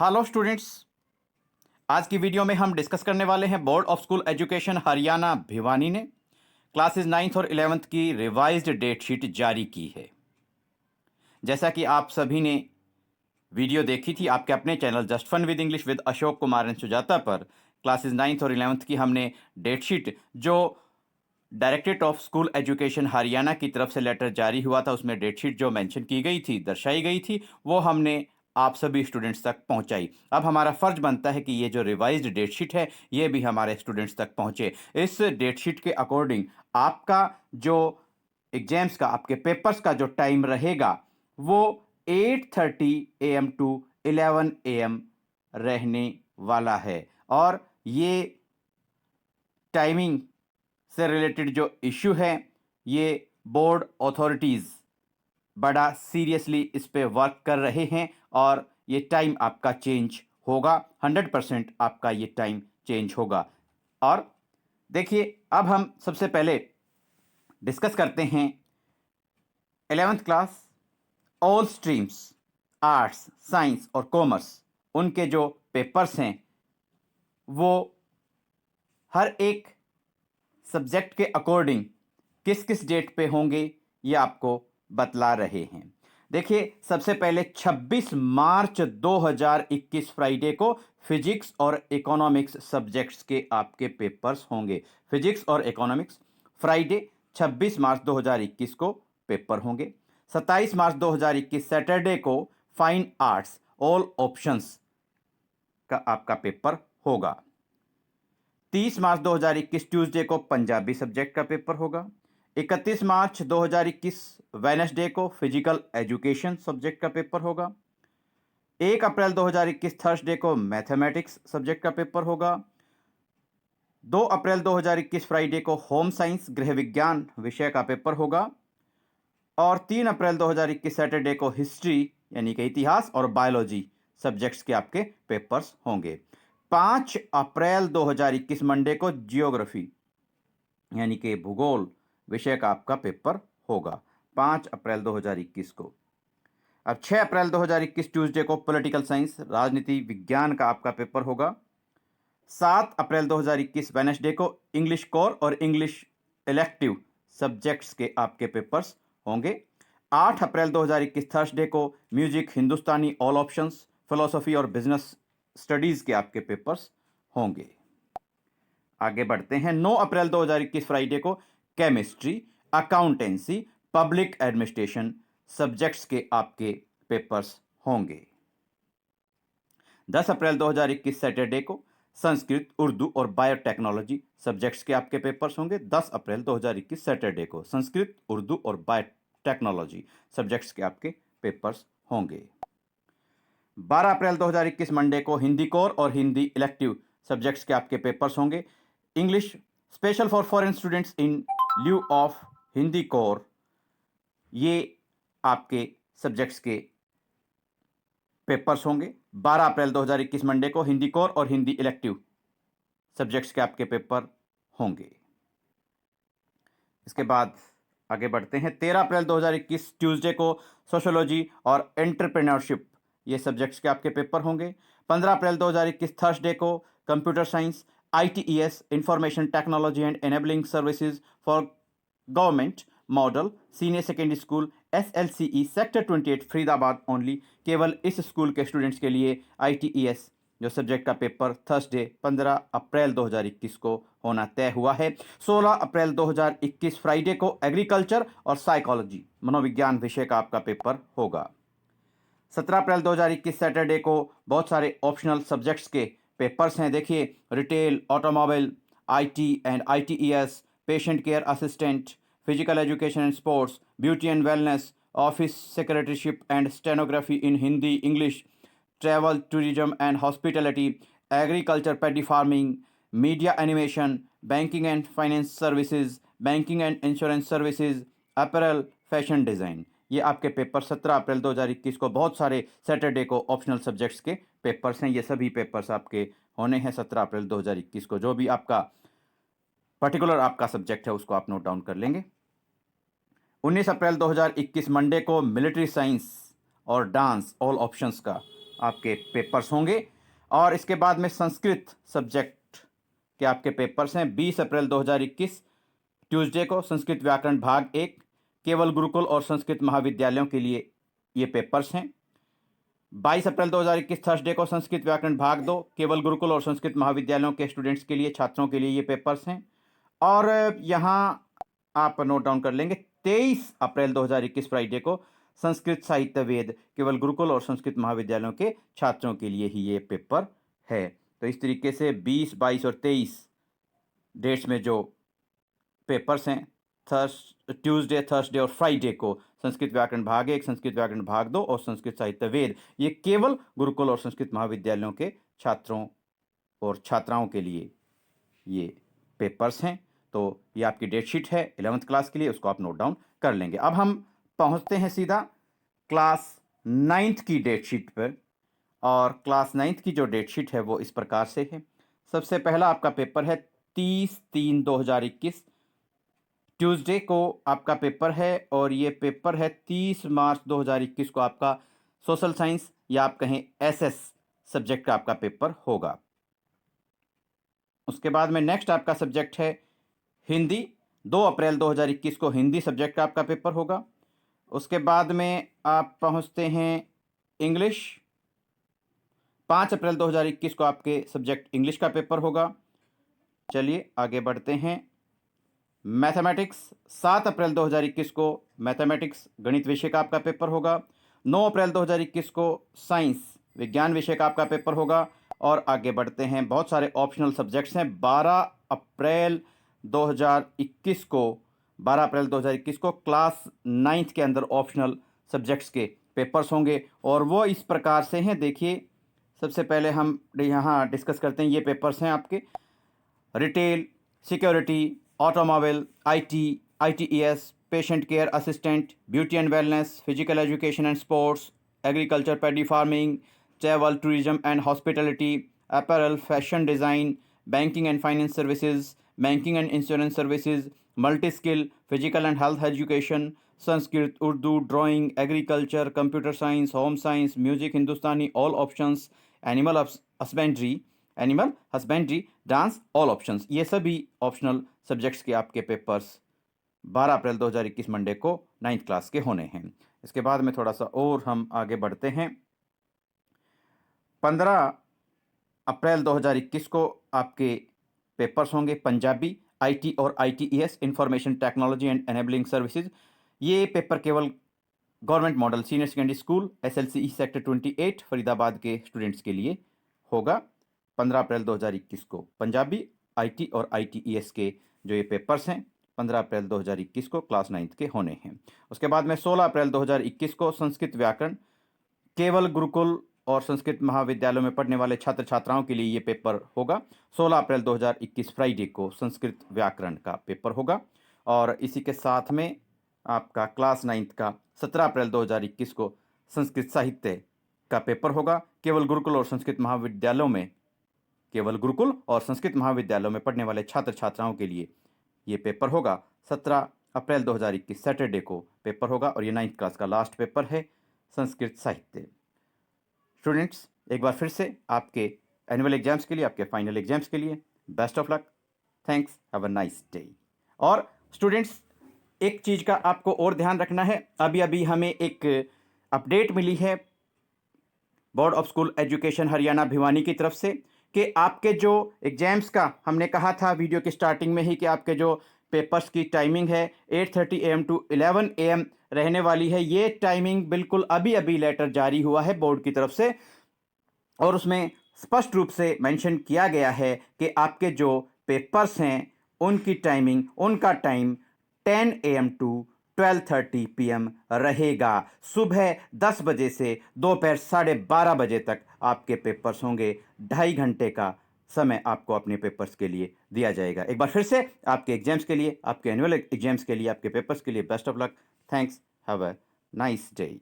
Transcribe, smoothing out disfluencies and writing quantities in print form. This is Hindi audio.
Hello students. आज की वीडियो में हम डिस्कस करने वाले हैं board of school education Haryana Bhiwani ने क्लासेस 9th और 11th की रिवाइज्ड डेट शीट जारी की है। जैसा कि आप सभी ने वीडियो देखी थी आपके अपने channel just fun with English with Ashok Kumar and Sujata पर, क्लासेस 9th और 11th की हमने डेट शीट जो directorate of school education Haryana की तरफ से लेटर जारी हुआ था, उसमें डेट शीट जो मेंशन की गई थी, दर्शाई गई थी, वो हमने आप सभी स्टूडेंट्स तक पहुंचाई। अब हमारा फर्ज बनता है कि ये जो रिवाइज्ड डेट शीट है ये भी हमारे स्टूडेंट्स तक पहुंचे। इस डेट शीट के अकॉर्डिंग आपका जो एग्जाम्स का, आपके पेपर्स का जो टाइम रहेगा वो 8:30 AM टू 11 AM रहने वाला है। और ये टाइमिंग से रिलेटेड जो इशू है ये बोर्ड अथॉरिटीज़ बड़ा सीरियसली इस पे वर्क कर रहे हैं और ये टाइम आपका चेंज होगा। 100% आपका ये टाइम चेंज होगा। और देखिए, अब हम सबसे पहले डिस्कस करते हैं 11th class all streams, arts, science और कॉमर्स, उनके जो पेपर्स हैं वो हर एक सब्जेक्ट के अकॉर्डिंग किस किस डेट पे होंगे ये आपको बतला रहे हैं। देखिए, सबसे पहले 26 मार्च 2021 फ्राइडे को फिजिक्स और इकोनॉमिक्स सब्जेक्ट्स के आपके पेपर्स होंगे। फिजिक्स और इकोनॉमिक्स फ्राइडे 26 मार्च 2021 को पेपर होंगे। 27 मार्च 2021 सैटरडे को फाइन आर्ट्स ऑल ऑप्शंस का आपका पेपर होगा। 30 मार्च 2021 ट्यूसडे को पंजाबी सब्जेक्ट का पेपर होगा। 31 मार्च 2021 वेडनेसडे को फिजिकल एजुकेशन सब्जेक्ट का पेपर होगा। 1 अप्रैल 2021 थर्सडे को मैथमेटिक्स सब्जेक्ट का पेपर होगा। 2 अप्रैल 2021 फ्राइडे को होम साइंस गृह विज्ञान विषय का पेपर होगा। और 3 अप्रैल 2021 सैटरडे को हिस्ट्री यानी कि इतिहास और बायोलॉजी सब्जेक्ट्स के आपके पेपर्स होंगे। 5 अप्रैल 2021 मंडे को जियोग्राफी यानी कि भूगोल विषय का आपका पेपर होगा, 5 अप्रैल 2021 को। अब 6 अप्रैल 2021 ट्यूसडे को पॉलिटिकल साइंस राजनीति विज्ञान का आपका पेपर होगा। 7 अप्रैल 2021 वेडनेसडे को इंग्लिश कोर और इंग्लिश इलेक्टिव सब्जेक्ट्स के आपके पेपर्स होंगे। 8 अप्रैल 2021 थर्सडे को म्यूजिक, हिंदुस्तानी ऑल ऑप्शंस, फिलोसफी और बिजनेस स्टडीज के आपके पेपर्स होंगे। आगे बढ़ते हैं। 9 अप्रैल 2021 फ्राइडे को chemistry, accountancy, public administration subjects के आपके पेपर्स होंगे। 10 अप्रैल 2021 सैटरडे को संस्कृत, उर्दू और बायोटेक्नोलॉजी सब्जेक्ट्स के आपके पेपर्स होंगे। 10 अप्रैल 2021 सैटरडे को संस्कृत, उर्दू और बायोटेक्नोलॉजी सब्जेक्ट्स के आपके पेपर्स होंगे। 12 अप्रैल 2021 मंडे को हिंदी कोर और हिंदी इलेक्टिव सब्जेक्ट्स के आपके पेपर्स होंगे। English special for foreign students in lieu of Hindi core, ये आपके सब्जेक्ट्स के पेपर्स होंगे। 12 अप्रैल 2021 मंडे को हिंदी कोर और हिंदी इलेक्टिव सब्जेक्ट्स के आपके पेपर होंगे। इसके बाद आगे बढ़ते हैं। 13 अप्रैल 2021 ट्यूसडे को सोशियोलॉजी और एंटरप्रेन्योरशिप ये सब्जेक्ट्स के आपके पेपर होंगे। 15 अप्रैल 2021 थर्सडे को computer science, ITES information technology and enabling services for government model senior secondary school SLCE sector 28 Faridabad only, केवल इस स्कूल के स्टूडेंट्स के लिए ITES जो सब्जेक्ट का पेपर थर्सडे 15 अप्रैल 2021 को होना तय हुआ है। 16 अप्रैल 2021 फ्राइडे को एग्रीकल्चर और साइकोलॉजी मनोविज्ञान विषय का आपका पेपर होगा। 17 अप्रैल 2021 सैटरडे को बहुत सारे ऑप्शनल सब्जेक्ट्स के पेपर्स हैं। देखिए, retail, automobile, IT and ITES, patient care assistant, physical education and sports, beauty and wellness, office secretaryship and stenography in Hindi English, travel tourism and hospitality, agriculture paddy farming, media animation, banking and finance services, banking and insurance services, apparel, fashion design, ये आपके पेपर 17 अप्रैल 2021 को बहुत सारे सैटरडे को ऑप्शनल सब्जेक्ट्स के पेपर्स हैं। ये सभी पेपर्स आपके होने हैं 17 अप्रैल 2021 को। जो भी आपका पर्टिकुलर आपका सब्जेक्ट है उसको आप नोट डाउन कर लेंगे। 19 अप्रैल 2021 मंडे को मिलिट्री साइंस और डांस ऑल ऑप्शंस का आपके पेपर्स होंगे। और इसके बाद में संस्कृत सब्जेक्ट के आपके पेपर्स हैं 20 अप्रैल 2021 ट्यूसडे को संस्कृत व्याकरण भाग 1 केवल गुरुकुल और संस्कृत महाविद्यालयों के लिए ये पेपर्स हैं। 22 अप्रैल 2021 थर्सडे को संस्कृत व्याकरण भाग 2 केवल गुरुकुल और संस्कृत महाविद्यालयों के स्टूडेंट्स के लिए, छात्रों के लिए ये पेपर्स हैं। और यहाँ आप नोट डाउन कर लेंगे 23 अप्रैल 2021 फ्राइडे को संस्कृत साहित्य वेद केवल गुरुकुल और संस्कृत महाविद्यालयों के छात्रों के लिए ही ये पेपर है। तो इस तरीके से 20, 22 और 23 डेट्स में जो पेपर्स हैं ट्यूसडे, थर्सडे और फ्राइडे को संस्कृत व्याकरण भाग 1, संस्कृत व्याकरण भाग 2 और संस्कृत साहित्य वेद, ये केवल गुरुकुल और संस्कृत महाविद्यालयों के छात्रों और छात्राओं के लिए ये पेपर्स हैं। तो ये आपकी डेट शीट है 11th क्लास के लिए, उसको आप नोट डाउन कर लेंगे। अब हम पहुंचते हैं सीधा क्लास 9th की डेट शीट पर। और क्लास 9th की जो डेट शीट है वो इस प्रकार से है। सबसे पहला आपका पेपर है 30/3/2021 ट्यूसडे को आपका पेपर है। और ये पेपर है 30 मार्च 2021 को आपका सोशल साइंस या आप कहें एसएस सब्जेक्ट का आपका पेपर होगा। उसके बाद में नेक्स्ट आपका सब्जेक्ट है हिंदी। 2 अप्रैल 2021 को हिंदी सब्जेक्ट का आपका पेपर होगा। उसके बाद में आप पहुंचते हैं इंग्लिश। 5 अप्रैल 2021 को आपके सब्जेक्ट इंग्लिश का पेपर होगा। चलिए आगे बढ़ते हैं। मैथमेटिक्स 7 अप्रैल 2021 को मैथमेटिक्स गणित विषय का आपका पेपर होगा। 9 अप्रैल 2021 को साइंस विज्ञान विषय का आपका पेपर होगा। और आगे बढ़ते हैं, बहुत सारे ऑप्शनल सब्जेक्ट्स हैं। 12 अप्रैल 2021 को क्लास 9th के अंदर ऑप्शनल सब्जेक्ट्स के पेपर्स होंगे। और वो इस प्रकार से हैं, देखिए सबसे पहले हम यहाँ डिस्कस करते हैं। ये पेपर्स हैं आपके retail, security, automobile, IT, ITES, patient care assistant, beauty and wellness, physical education and sports, agriculture, paddy farming, travel, tourism and hospitality, apparel, fashion design, banking and finance services, banking and insurance services, multi skill, physical and health education, Sanskrit, Urdu, drawing, agriculture, computer science, home science, music, Hindustani, all options, animal husbandry, dance, all options. ये सभी ऑप्शनल सब्जेक्ट्स के आपके पेपर्स 12 अप्रैल 2021 मंडे को 9th क्लास के होने हैं। इसके बाद में थोड़ा सा और हम आगे बढ़ते हैं। 15 अप्रैल 2021 को आपके पेपर्स होंगे पंजाबी, आईटी और ITES, information technology and enabling services. ये पेपर केवल government model senior secondary school SLCE sector 28 Faridabad के स्टूडेंट्स के लिए होगा। 15 अप्रैल 2021 को पंजाबी, आईटी और आईटीईएस के जो ये पेपर्स हैं 15 अप्रैल 2021 को क्लास 9th के होने हैं। उसके बाद में 16 अप्रैल 2021 को संस्कृत व्याकरण केवल गुरुकुल और संस्कृत महाविद्यालयों में पढ़ने वाले छात्र छात्राओं के लिए ये पेपर होगा। 16 अप्रैल 2021 फ्राइडे को संस्कृत व्याकरण का पेपर होगा। और इसी के साथ में आपका क्लास 9th का 17 अप्रैल 2021 को संस्कृत साहित्य का पेपर होगा। केवल गुरुकुल और संस्कृत महाविद्यालयों में पढ़ने वाले छात्र छात्राओं के लिए ये पेपर होगा। 17 अप्रैल 2021 सैटरडे को पेपर होगा। और ये 9th क्लास का लास्ट पेपर है संस्कृत साहित्य। स्टूडेंट्स, एक बार फिर से आपके एनुअल एग्जाम्स के लिए, आपके फाइनल एग्जाम्स के लिए best of luck. Thanks, have a nice day. और स्टूडेंट्स, एक चीज़ का आपको और ध्यान रखना है। अभी हमें एक अपडेट मिली है board of school education Haryana Bhiwani की तरफ से कि आपके जो एग्जाम्स का, हमने कहा था वीडियो की स्टार्टिंग में ही कि आपके जो पेपर्स की टाइमिंग है 8:30 AM to 11 AM रहने वाली है। ये टाइमिंग बिल्कुल अभी लेटर जारी हुआ है बोर्ड की तरफ से। और उसमें स्पष्ट रूप से मेंशन किया गया है कि आपके जो पेपर्स हैं उनकी टाइमिंग, उनका टाइम 10 AM to 12:30 PM रहेगा। सुबह 10 बजे से दोपहर 12:30 बजे तक आपके पेपर्स होंगे। 2.5 घंटे का समय आपको अपने पेपर्स के लिए दिया जाएगा। एक बार फिर से आपके एग्जाम्स के लिए, आपके एनुअल एग्जाम्स के लिए, आपके पेपर्स के लिए best of luck. Thanks, have a nice day.